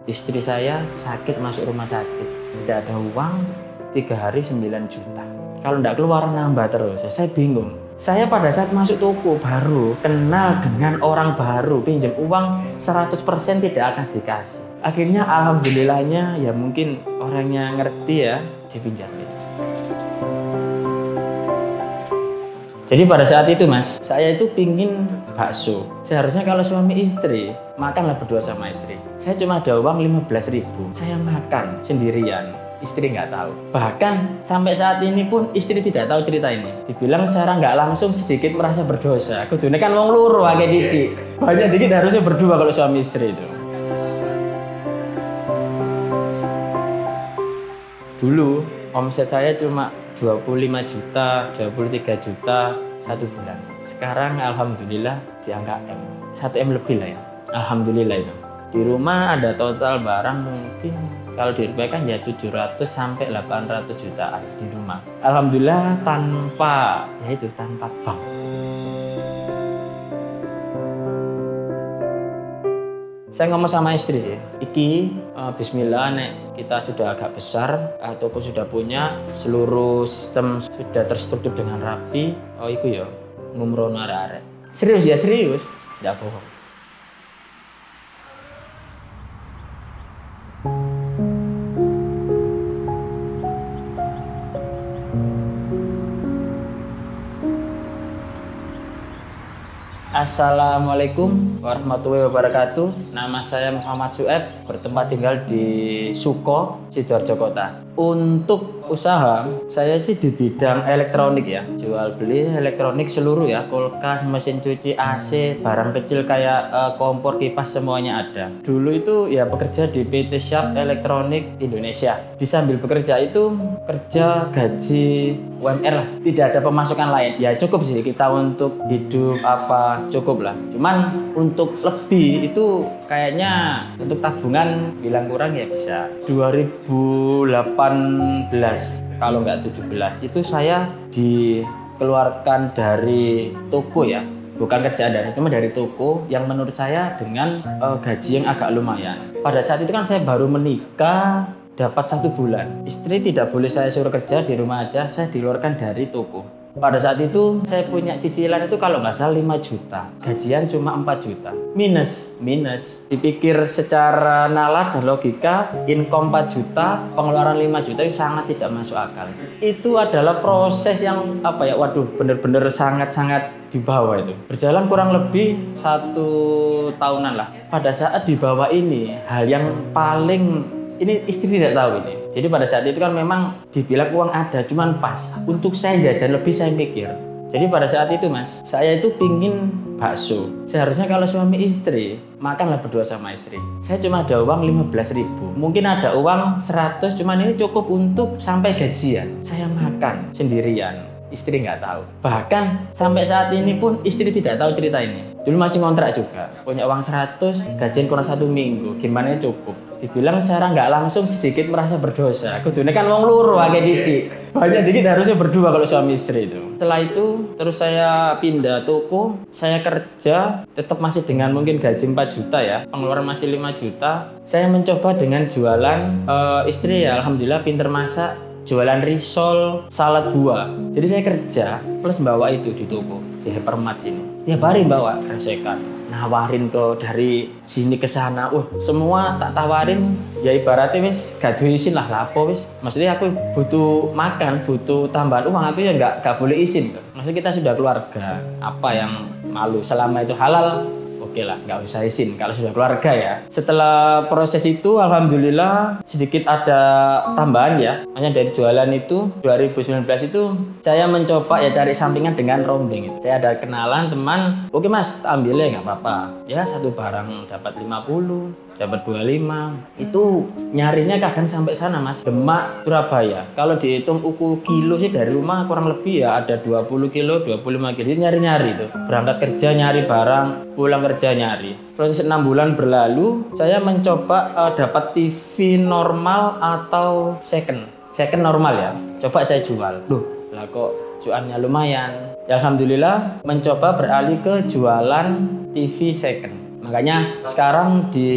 Istri saya sakit masuk rumah sakit, tidak ada uang, 3 hari 9 juta. Kalau tidak keluar nambah terus, saya bingung. Saya pada saat masuk toko baru, kenal dengan orang baru, pinjam uang 100% tidak akan dikasih. Akhirnya alhamdulillahnya ya mungkin orangnya ngerti ya, dipinjamin. Jadi pada saat itu mas, saya itu pingin bakso. Seharusnya kalau suami istri, makanlah berdua sama istri. Saya cuma ada uang 15.000, saya makan sendirian. Istri nggak tahu. Bahkan sampai saat ini pun istri tidak tahu cerita ini. Dibilang secara nggak langsung sedikit merasa berdosa. Kudune kan wong loro akeh didik. Banyak dikit harusnya berdua kalau suami istri itu. Dulu omset saya cuma 25 juta, 23 juta satu bulan. Sekarang alhamdulillah di angka M. 1 M lebih lah ya. Alhamdulillah itu. Di rumah ada total barang mungkin kalau dirupiahkan ya 700 sampai 800 jutaan di rumah. Alhamdulillah tanpa bank. Saya ngomong sama istri sih, bismillah nek kita sudah agak besar, toko sudah punya, seluruh sistem sudah terstruktur dengan rapi, iku ya ngumrono arek-arek. Serius ya serius, tidak bohong. Assalamualaikum warahmatullahi wabarakatuh. Nama saya Muhammad Sueb, bertempat tinggal di Suko, Sidoarjo Kota. Untuk usaha, saya sih di bidang elektronik ya. Jual beli elektronik seluruh ya, kulkas, mesin cuci, AC, barang kecil kayak kompor, kipas semuanya ada. Dulu itu ya bekerja di PT Sharp Elektronik Indonesia. Di sambil bekerja itu kerja gaji UMR lah, tidak ada pemasukan lain. Ya cukup sih kita untuk hidup cukup lah. Cuman untuk lebih itu kayaknya untuk tabungan bilang kurang ya bisa 2018 kalau nggak 17 itu saya dikeluarkan dari toko ya, bukan kerjaan cuma dari toko yang menurut saya dengan gaji yang agak lumayan. Pada saat itu kan saya baru menikah, dapat 1 bulan. Istri tidak boleh saya suruh kerja, di rumah aja, saya dikeluarkan dari toko. Pada saat itu saya punya cicilan itu kalau nggak salah 5 juta, gajian cuma 4 juta. Minus. Dipikir secara nalar dan logika, income 4 juta, pengeluaran 5 juta itu sangat tidak masuk akal. Itu adalah proses yang bener-bener sangat-sangat di bawah itu. Berjalan kurang lebih 1 tahunan lah. Pada saat di bawah ini, hal yang paling ini istri tidak tahu ini. Jadi pada saat itu kan memang dibilang uang ada, cuman pas. Untuk saya jajan lebih saya mikir. Jadi pada saat itu mas, saya itu pingin bakso. Seharusnya kalau suami istri, makanlah berdua sama istri. Saya cuma ada uang 15.000. Mungkin ada uang 100, cuman ini cukup untuk sampai gajian. Saya makan sendirian. Istri nggak tahu. Bahkan sampai saat ini pun istri tidak tahu cerita ini. Dulu masih kontrak juga. Punya uang 100, gajian kurang 1 minggu. Gimana cukup? Dibilang secara nggak langsung sedikit merasa berdosa. Kudune kan wong loro akeh didik. Banyak dikit harusnya berdua kalau suami istri itu. Setelah itu terus saya pindah toko, saya kerja tetap masih dengan mungkin gaji 4 juta ya. Pengeluaran masih 5 juta. Saya mencoba dengan jualan istri ya alhamdulillah pinter masak, jualan risol, salad buah. Jadi saya kerja plus bawa itu di toko di Hypermart sini. Tiap hari bawa resekan, nawarin ke dari sini ke sana. Semua tak tawarin. Ya ibaratnya wis gak izin lah lapo wis. Maksudnya aku butuh makan, butuh tambahan uang, aku ya nggak boleh izin. Maksudnya kita sudah keluarga. Apa yang malu selama itu halal? Oke lah, nggak usah izin kalau sudah keluarga ya. Setelah proses itu, alhamdulillah sedikit ada tambahan ya. Hanya dari jualan itu, 2019 itu saya mencoba ya cari sampingan dengan rombeng. Saya ada kenalan teman, oke mas, ambilnya nggak apa-apa. Ya satu barang dapat 50, dapat 25. Itu nyarinya kadang sampai sana mas, Demak, Surabaya. Kalau dihitung ukur kilo sih dari rumah kurang lebih ya ada 20 kilo, 25 kilo. Jadi nyari-nyari itu. Berangkat kerja nyari barang, pulang kerja nyari. Proses 6 bulan berlalu, saya mencoba dapat TV normal atau second normal ya. Coba saya jual. Lah kok cuannya lumayan. Ya, alhamdulillah mencoba beralih ke jualan TV second. Makanya sekarang di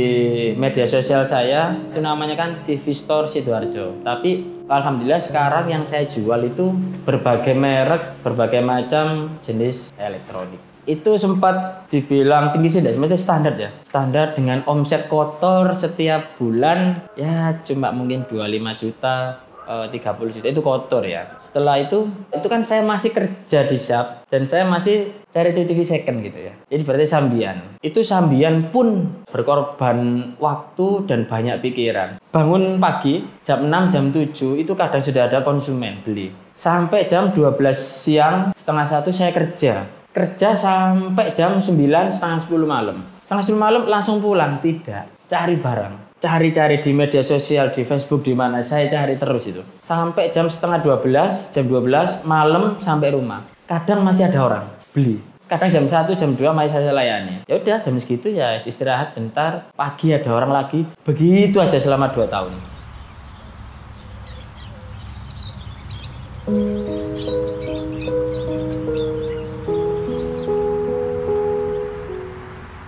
media sosial saya itu namanya kan TV Store Sidoarjo. Tapi alhamdulillah sekarang yang saya jual itu berbagai merek, berbagai macam jenis elektronik. Itu sempat dibilang tinggi sih, sebenarnya standar ya. Standar dengan omset kotor setiap bulan ya cuma mungkin 25 juta. 30 juta itu kotor ya. Setelah itu kan saya masih kerja di shop dan saya masih cari TV second gitu ya. Jadi berarti sambian. Itu sambian pun berkorban waktu dan banyak pikiran. Bangun pagi jam 6 jam 7 itu kadang sudah ada konsumen beli. Sampai jam 12 siang setengah 1 saya kerja. Kerja sampai jam 9 setengah 10 malam. Setengah 10 malam langsung pulang, tidak. Cari barang. Cari-cari di media sosial, di Facebook, di mana saya cari terus itu. Sampai jam setengah 12, jam 12 malam sampai rumah. Kadang masih ada orang beli. Kadang jam 1, jam 2 masih saya layani. Ya udah jam segitu ya istirahat bentar. Pagi ada orang lagi. Begitu aja selama 2 tahun.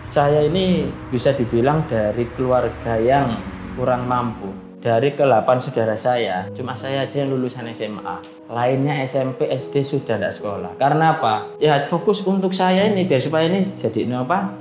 Saya ini bisa dibilang dari keluarga yang kurang mampu. Dari ke-8 saudara saya, cuma saya aja yang lulusan SMA. Lainnya SMP, SD sudah tidak sekolah. Karena apa? Ya fokus untuk saya ini, biar supaya ini jadi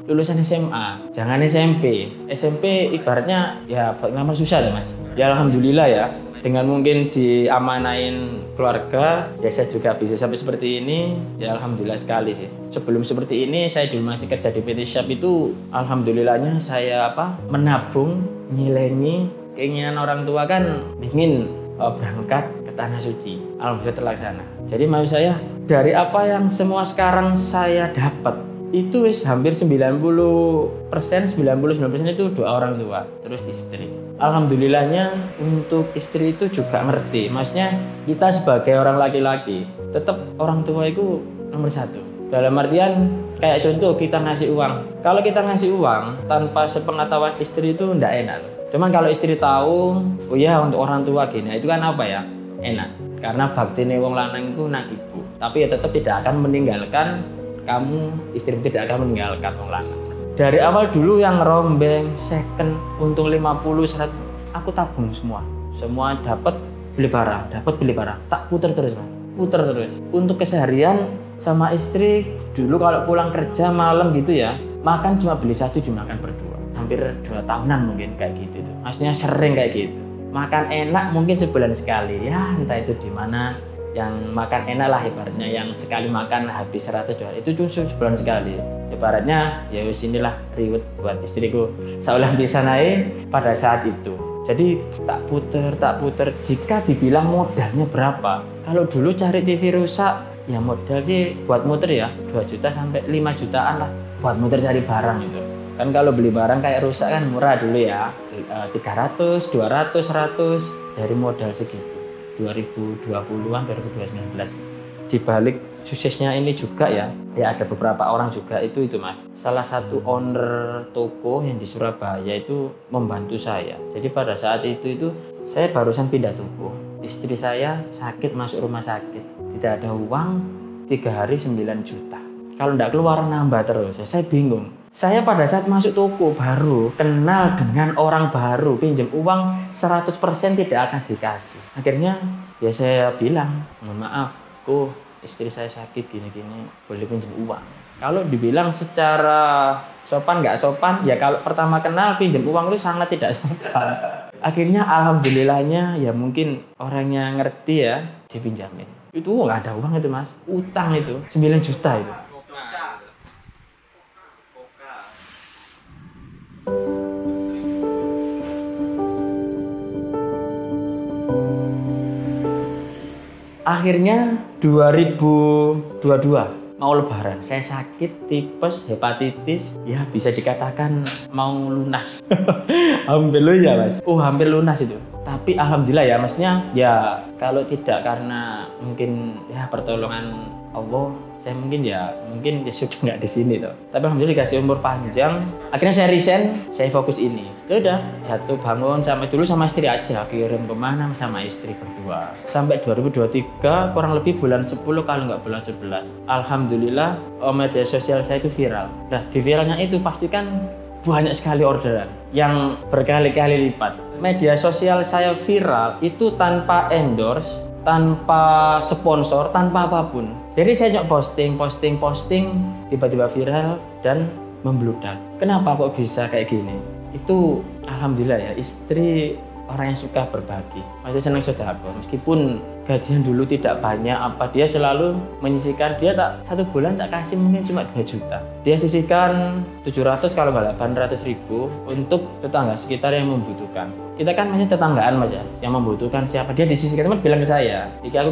lulusan SMA. Jangan SMP. SMP ibaratnya ya ngelamar susah ya mas. Ya alhamdulillah ya. Dengan mungkin diamanain keluarga, ya saya juga bisa sampai seperti ini, ya alhamdulillah sekali sih. Sebelum seperti ini, saya dulu masih kerja di PT Shop itu, alhamdulillahnya saya menabung, nyilengi, keinginan orang tua kan ingin berangkat ke Tanah Suci. Alhamdulillah terlaksana. Jadi maksud saya, dari apa yang semua sekarang saya dapat, itu hampir 90%, 99% itu doa orang tua, terus istri. Alhamdulillahnya untuk istri itu juga ngerti. Maksudnya kita sebagai orang laki-laki tetap orang tua itu nomor 1. Dalam artian kayak contoh kita ngasih uang. Kalau kita ngasih uang tanpa sepengetahuan istri itu ndak enak. Cuman kalau istri tahu, oh ya untuk orang tua gini, itu kan apa ya? Enak. Karena baktine wong lanang itu nang ibu. Tapi ya tetap tidak akan meninggalkan kamu, istri tidak akan meninggalkan wong lanang. Dari awal dulu yang rombeng, second, untung 50, 100, aku tabung semua. Semua dapat beli barang, tak puter terus, Mas. Puter terus. Untuk keseharian sama istri, dulu kalau pulang kerja malam gitu ya, makan cuma beli satu, cuma makan berdua. Hampir 2 tahunan mungkin kayak gitu tuh. Maksudnya sering kayak gitu. Makan enak mungkin sebulan sekali. Ya entah itu di mana yang makan enak lah ibaratnya, yang sekali makan habis 100 dolar itu cuma sebulan sekali. Ibaratnya ya wis inilah reward buat istriku. Seolah bisa naik pada saat itu. Jadi tak puter. Jika dibilang modalnya berapa? Kalau dulu cari TV rusak, ya modal sih buat muter ya 2 juta sampai 5 jutaan lah buat muter cari barang itu. Kan kalau beli barang kayak rusak kan murah dulu ya, 300, 200, 100 dari modal segitu. 2020-an, 2019. Di balik suksesnya ini juga ya ada beberapa orang juga itu mas. Salah satu owner toko yang di Surabaya itu membantu saya. Jadi pada saat itu saya barusan pindah toko. Istri saya sakit masuk rumah sakit. Tidak ada uang, 3 hari 9 juta. Kalau tidak keluar nambah terus. Saya bingung. Saya pada saat masuk toko baru, kenal dengan orang baru, pinjam uang 100% tidak akan dikasih. Akhirnya ya saya bilang, mohon maaf, istri saya sakit gini-gini, boleh pinjam uang. Kalau dibilang secara sopan nggak sopan, ya kalau pertama kenal pinjam uang itu sangat tidak sopan. Akhirnya alhamdulillahnya ya mungkin orangnya ngerti ya, dipinjamin. Itu nggak ada uang itu mas, utang itu 9 juta itu. Akhirnya 2022 mau lebaran, saya sakit tipes, hepatitis, ya bisa dikatakan mau lunas. Hampir lunas ya mas. Hampir lunas itu. Tapi alhamdulillah ya maksudnya ya kalau tidak karena mungkin ya pertolongan Allah, saya mungkin sudah nggak di sini tuh. Tapi alhamdulillah dikasih umur panjang. Akhirnya saya resign, saya fokus ini. Ya udah, jatuh bangun sampai dulu sama istri aja, kirim kemana sama istri berdua. Sampai 2023 kurang lebih bulan 10 kalau nggak bulan 11. Alhamdulillah media sosial saya itu viral. Nah di viralnya itu pastikan banyak sekali orderan yang berkali-kali lipat. Media sosial saya viral itu tanpa endorse, tanpa sponsor, tanpa apapun. Jadi saya cuma posting, tiba-tiba viral dan membludak. Kenapa kok bisa kayak gini? Itu alhamdulillah ya, istri orang yang suka berbagi, masih senang sedekah. Meskipun gajian dulu tidak banyak, dia selalu menyisihkan. Dia satu bulan tak kasih mungkin cuma 2 juta. Dia sisihkan 700 kalau nggak 800 ribu untuk tetangga sekitar yang membutuhkan. Kita kan masih tetanggaan Mas ya, yang membutuhkan siapa dia disisihkan. Teman bilang ke saya, "Iki aku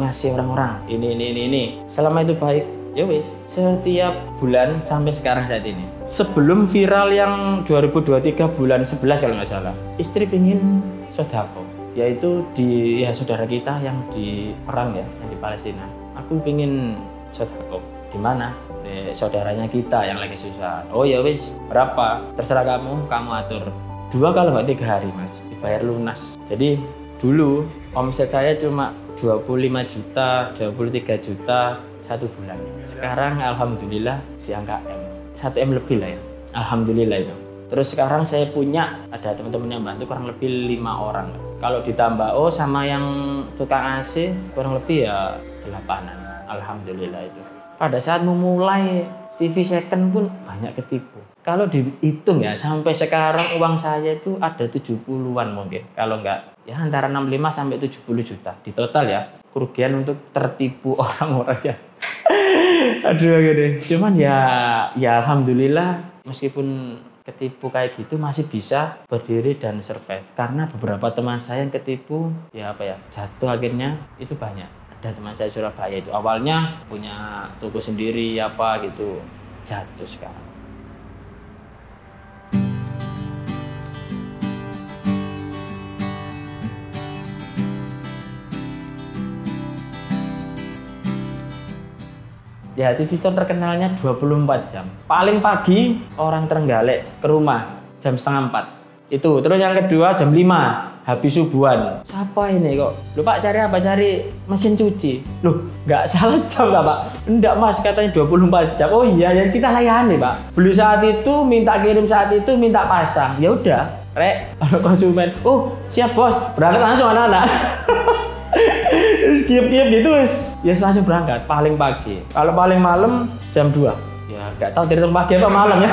ngasih orang-orang ini. Selama itu baik, ya wis, setiap bulan sampai sekarang saat ini. Sebelum viral yang 2023 bulan 11 kalau nggak salah, istri pingin sodako, yaitu di saudara kita yang di perang ya, yang di Palestina. Aku pingin sodako. Di mana? Di saudaranya kita yang lagi susah. Oh ya wis, berapa? Terserah kamu atur. 2 kalau nggak 3 hari Mas, dibayar lunas. Jadi dulu omset saya cuma 25 juta, 23 juta satu bulan. Sekarang alhamdulillah di angka M, 1 M lebih lah ya, alhamdulillah itu. Terus sekarang saya punya, ada teman-teman yang bantu kurang lebih 5 orang. Kalau ditambah sama yang tukang AC kurang lebih ya 8-an, alhamdulillah itu. Pada saat memulai TV second pun banyak ketipu. Kalau dihitung ya sampai sekarang uang saya itu ada 70-an mungkin. Kalau enggak ya antara 65 sampai 70 juta di total ya. Kerugian untuk tertipu orang-orang ya. Aduh gini. Cuman ya alhamdulillah meskipun ketipu kayak gitu masih bisa berdiri dan survive. Karena beberapa teman saya yang ketipu jatuh akhirnya itu banyak. Ada teman saya Surabaya itu awalnya punya toko sendiri gitu, jatuh sekarang. Ya, TV Store terkenalnya 24 jam. Paling pagi orang Trenggalek ke rumah jam 3:30. Itu. Terus yang kedua jam 5 habis subuhan. Siapa ini kok? Loh Pak, cari apa? Cari mesin cuci. Loh, nggak salah jam tak Pak? Enggak Mas, katanya 24 jam. Oh iya, ya kita layani Pak. Beli saat itu, minta kirim saat itu, minta pasang. Ya udah, Rek, kalau konsumen. Oh, siap Bos. Berangkat langsung anak-anak. Terus kiep-kiep gitu ya langsung berangkat paling pagi. Kalau paling malam jam 2. Ya nggak tahu dari pagi atau malam ya.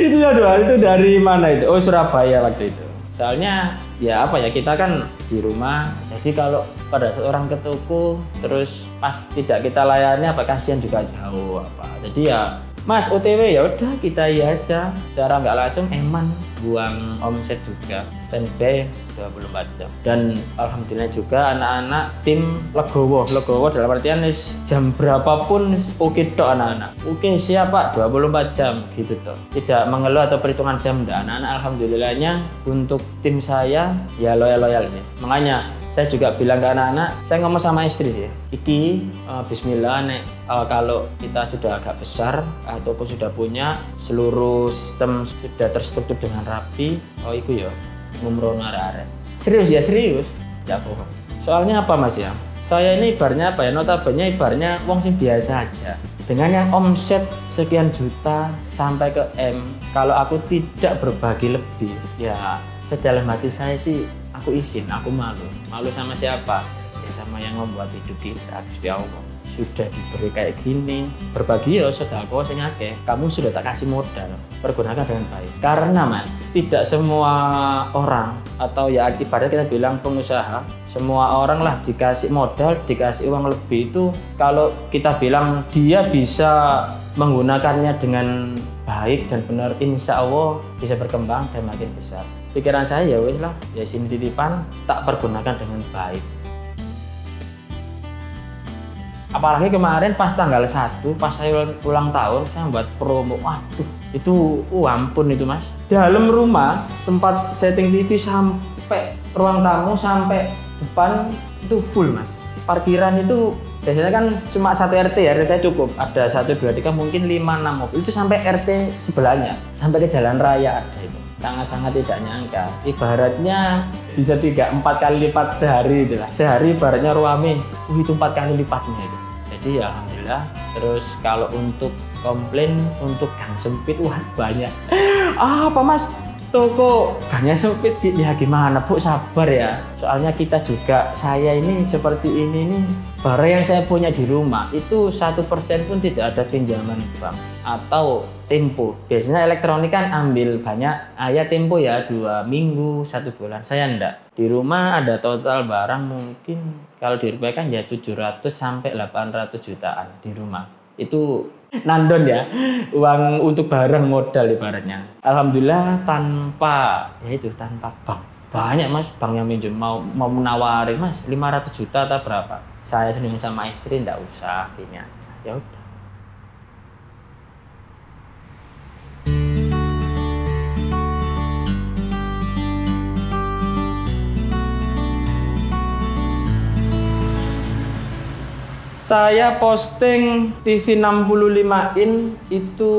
Itu dari mana itu? Oh Surabaya waktu itu. Soalnya ya kita kan di rumah. Jadi kalau pada saat orang ke toko terus pas tidak kita layani kasihan juga jauh Jadi ya Mas OTW ya udah kita aja. Cara nggak langsung buang omset juga. Standby 24 jam. Dan alhamdulillah juga anak-anak tim legowo dalam artian jam berapapun oke tok anak-anak. Oke siap Pak 24 jam gitu toh. Tidak mengeluh atau perhitungan jam. Anak-anak alhamdulillahnya untuk tim saya ya loyal sih. Makanya saya juga bilang ke anak-anak, saya ngomong sama istri sih, bismillah kalau kita sudah agak besar ataupun sudah punya seluruh sistem sudah terstruktur dengan rapi, itu ya ngumrono arek-arek. Serius, ya bohong. Soalnya apa Mas ya? Saya ini ibaratnya notabene ibaratnya wong sing biasa aja. Dengan yang omset sekian juta sampai ke M, kalau aku tidak berbagi lebih, ya sedalam hati saya sih aku izin, aku malu sama siapa? Ya sama yang membuat hidup kita, Gusti Allah. Sudah diberi kayak gini, berbagi ya sedekah sing akeh. Kamu sudah tak kasih modal, pergunakan dengan baik. Karena Mas, tidak semua orang atau ya ibaratnya kita bilang pengusaha, semua orang lah dikasih modal, dikasih uang lebih itu kalau kita bilang dia bisa menggunakannya dengan baik dan benar, insya Allah bisa berkembang dan makin besar. Pikiran saya ya wes lah, ya sini titipan tak pergunakan dengan baik. Apalagi kemarin pas tanggal 1, pas saya ulang tahun, saya buat promo. Waduh, itu ampun itu Mas. Dalam rumah, tempat setting TV sampai ruang tamu, sampai depan itu full Mas. Parkiran itu biasanya kan cuma 1 RT ya, RT saya cukup. Ada 1, 2, 3, mungkin 5, 6 mobil. Itu sampai RT sebelahnya, sampai ke jalan raya ada itu. Sangat-sangat tidak nyangka. Ibaratnya bisa 3-4 kali lipat sehari itulah. Sehari ibaratnya ruame, itu 4 kali lipatnya itu. Jadi ya alhamdulillah. Terus kalau untuk komplain untuk gang sempit. Wah banyak. Apa mas? Toko gangnya sempit ya gimana Bu, sabar ya. Soalnya kita juga, saya ini seperti ini nih, barang yang saya punya di rumah itu 1% pun tidak ada pinjaman bank atau tempo. Biasanya elektronik kan ambil banyak, ya tempo ya 2 minggu, 1 bulan. Saya enggak. Di rumah ada total barang mungkin kalau dirupiahkan ya 700 sampai 800 jutaan di rumah. Itu nandon ya, uang untuk barang modal ibaratnya. Alhamdulillah tanpa bank. Banyak mas bank yang minjem, mau menawarin mas 500 juta atau berapa. Saya sendiri sama istri enggak usah, ini aja. Ya udah. Saya posting TV 65 in itu,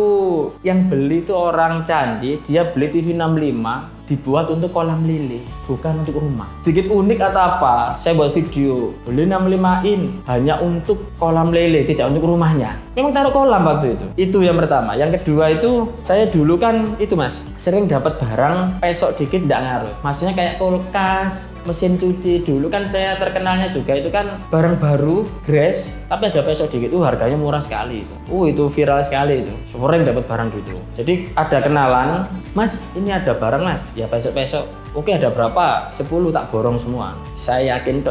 yang beli itu orang Candi, dia beli TV 65 dibuat untuk kolam lele, bukan untuk rumah. Sedikit unik atau apa, saya buat video beli 65 in hanya untuk kolam lele, tidak untuk rumahnya. Memang taruh kolam waktu itu. Itu yang pertama. Yang kedua itu, saya dulu kan itu mas, sering dapat barang pesok dikit tidak ngaruh. Maksudnya kayak kulkas, mesin cuci. Dulu kan saya terkenalnya juga itu kan barang baru, Grace, tapi ada pesok dikit. Harganya murah sekali itu. Itu viral sekali itu. Sering dapat barang gitu. Jadi ada kenalan, mas ini ada barang mas. Ya besok-besok, oke ada berapa? 10 tak borong semua. Saya yakin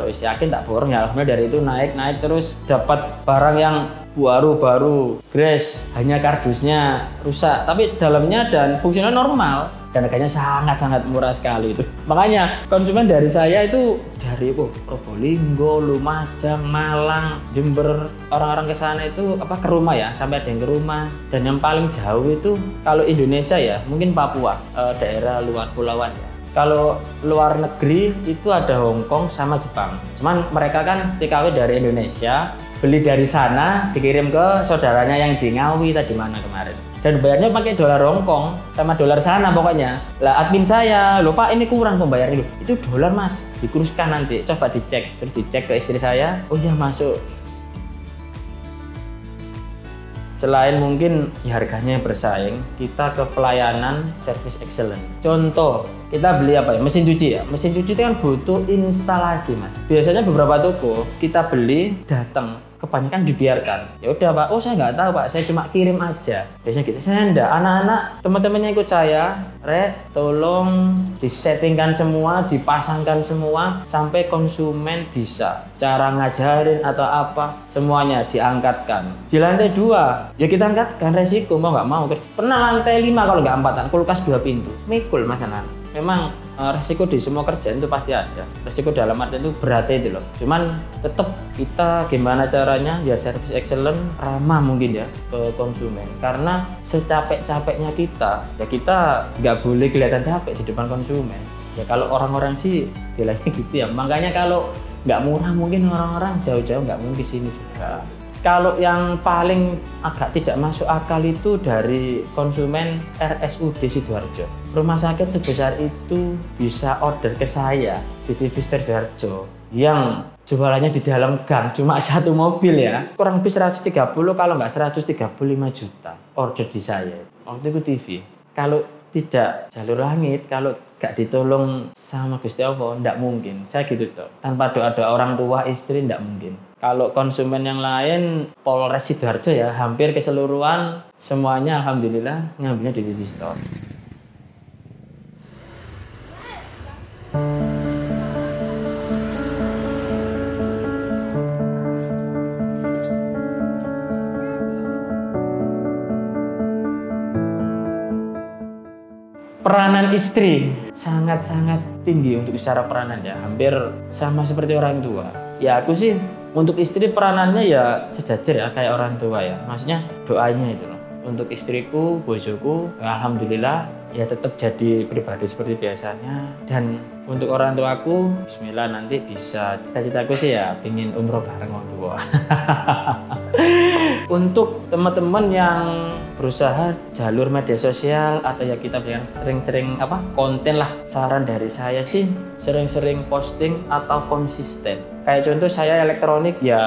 tak borong ya. Alhamdulillah dari itu naik terus dapat barang yang baru, Grace, hanya kardusnya rusak, tapi dalamnya dan fungsinya normal dan harganya sangat-sangat murah sekali itu. Makanya konsumen dari saya itu dari Probolinggo, Lumajang, Malang, Jember, orang-orang ke sana itu ke rumah ya, sampai ada yang ke rumah. Dan yang paling jauh itu kalau Indonesia ya, mungkin Papua, daerah luar pulauan ya. Kalau luar negeri itu ada Hong Kong sama Jepang. Cuman mereka kan TKW dari Indonesia, beli dari sana, dikirim ke saudaranya yang di Ngawi tadi mana kemarin. Dan bayarnya pakai dolar Hong Kong sama dolar sana pokoknya. Lah admin saya, lupa ini kurang pembayaran itu dolar mas, dikuruskan nanti. Coba dicek, terus dicek ke istri saya, oh ya masuk. Selain mungkin harganya yang bersaing, kita ke pelayanan service excellent. Contoh, kita beli apa ya? Mesin cuci ya. Mesin cuci itu kan butuh instalasi mas. Biasanya beberapa toko kita beli datang, kebanyakan dibiarkan. Ya udah pak, saya nggak tahu pak, saya cuma kirim aja. Biasanya gitu. Saya enggak, anak-anak teman-temannya ikut saya, tolong disettingkan semua, dipasangkan semua sampai konsumen bisa. Cara ngajarin atau apa, semuanya diangkatkan. Di lantai 2, ya kita angkatkan, resiko mau nggak mau. Pernah lantai 5 kalau nggak 4-an, kulkas 2 pintu, mikul mas anak. Memang resiko di semua kerjaan itu pasti ada. Resiko dalam arti itu beratnya itu loh. Cuman tetap kita gimana caranya ya service excellent, ramah mungkin ya ke konsumen. Karena secapek-capeknya kita, ya kita nggak boleh kelihatan capek di depan konsumen. Ya kalau orang-orang sih bilangnya gitu ya. Makanya kalau nggak murah mungkin orang-orang jauh-jauh nggak mungkin kesini juga. Kalau yang paling agak tidak masuk akal itu dari konsumen RSUD Sidoarjo. Rumah sakit sebesar itu bisa order ke saya di TV Sidoarjo yang jualannya di dalam gang cuma 1 mobil ya. Kurang lebih 130 kalau nggak 135 juta order di saya. Waktu itu TV. Kalau tidak jalur langit, kalau nggak ditolong sama Gusti Allah, nggak mungkin. Saya gitu tuh. Tanpa doa orang tua, istri, nggak mungkin. Kalau konsumen yang lain, Polres Sidoarjo ya, hampir keseluruhan semuanya alhamdulillah ngambilnya di TV Store. Peranan istri sangat-sangat tinggi untuk secara peranan ya, hampir sama seperti orang tua. Ya aku sih untuk istri peranannya ya sejajar ya kayak orang tua ya. Maksudnya doanya itu loh. Untuk istriku, bojoku, alhamdulillah ya tetap jadi pribadi seperti biasanya. Dan untuk orang tuaku, bismillah nanti bisa, cita-citaku sih ya pengen umroh bareng orang tua. Untuk teman-teman yang berusaha jalur media sosial atau ya kita bilang sering-sering konten lah, saran dari saya sih sering-sering posting atau konsisten. Kayak contoh saya elektronik ya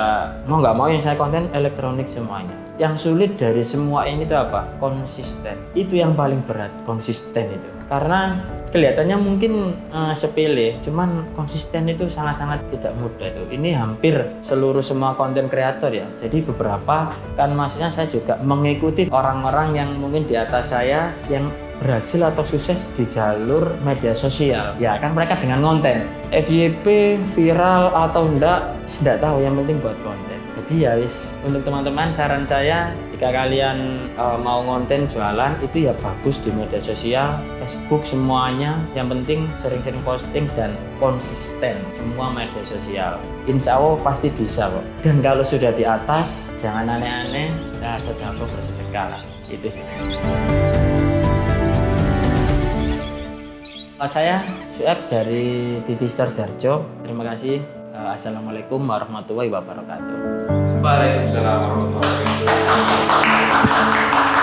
mau nggak mau yang saya konten elektronik semuanya. Yang sulit dari semua ini tuh apa? Konsisten. Itu yang paling berat, konsisten itu. Karena kelihatannya mungkin sepele, cuman konsisten itu sangat-sangat tidak mudah itu. Ini hampir seluruh semua konten kreator ya. Jadi beberapa kan maksudnya saya juga mengikuti orang-orang yang mungkin di atas saya yang berhasil atau sukses di jalur media sosial. Ya kan mereka dengan konten. FYP viral atau enggak tahu, yang penting buat konten. Jadi ya wis, untuk teman-teman saran saya jika kalian mau konten jualan itu ya bagus di media sosial, Facebook semuanya, yang penting sering-sering posting dan konsisten semua media sosial. Insya Allah pasti bisa kok. Dan kalau sudah di atas jangan aneh-aneh, ya sedekah bersedekah lah. Itu sih. Saya Sueb dari TV Star Sidoarjo. Terima kasih. Assalamualaikum warahmatullahi wabarakatuh. Waalaikumsalam warahmatullahi wabarakatuh.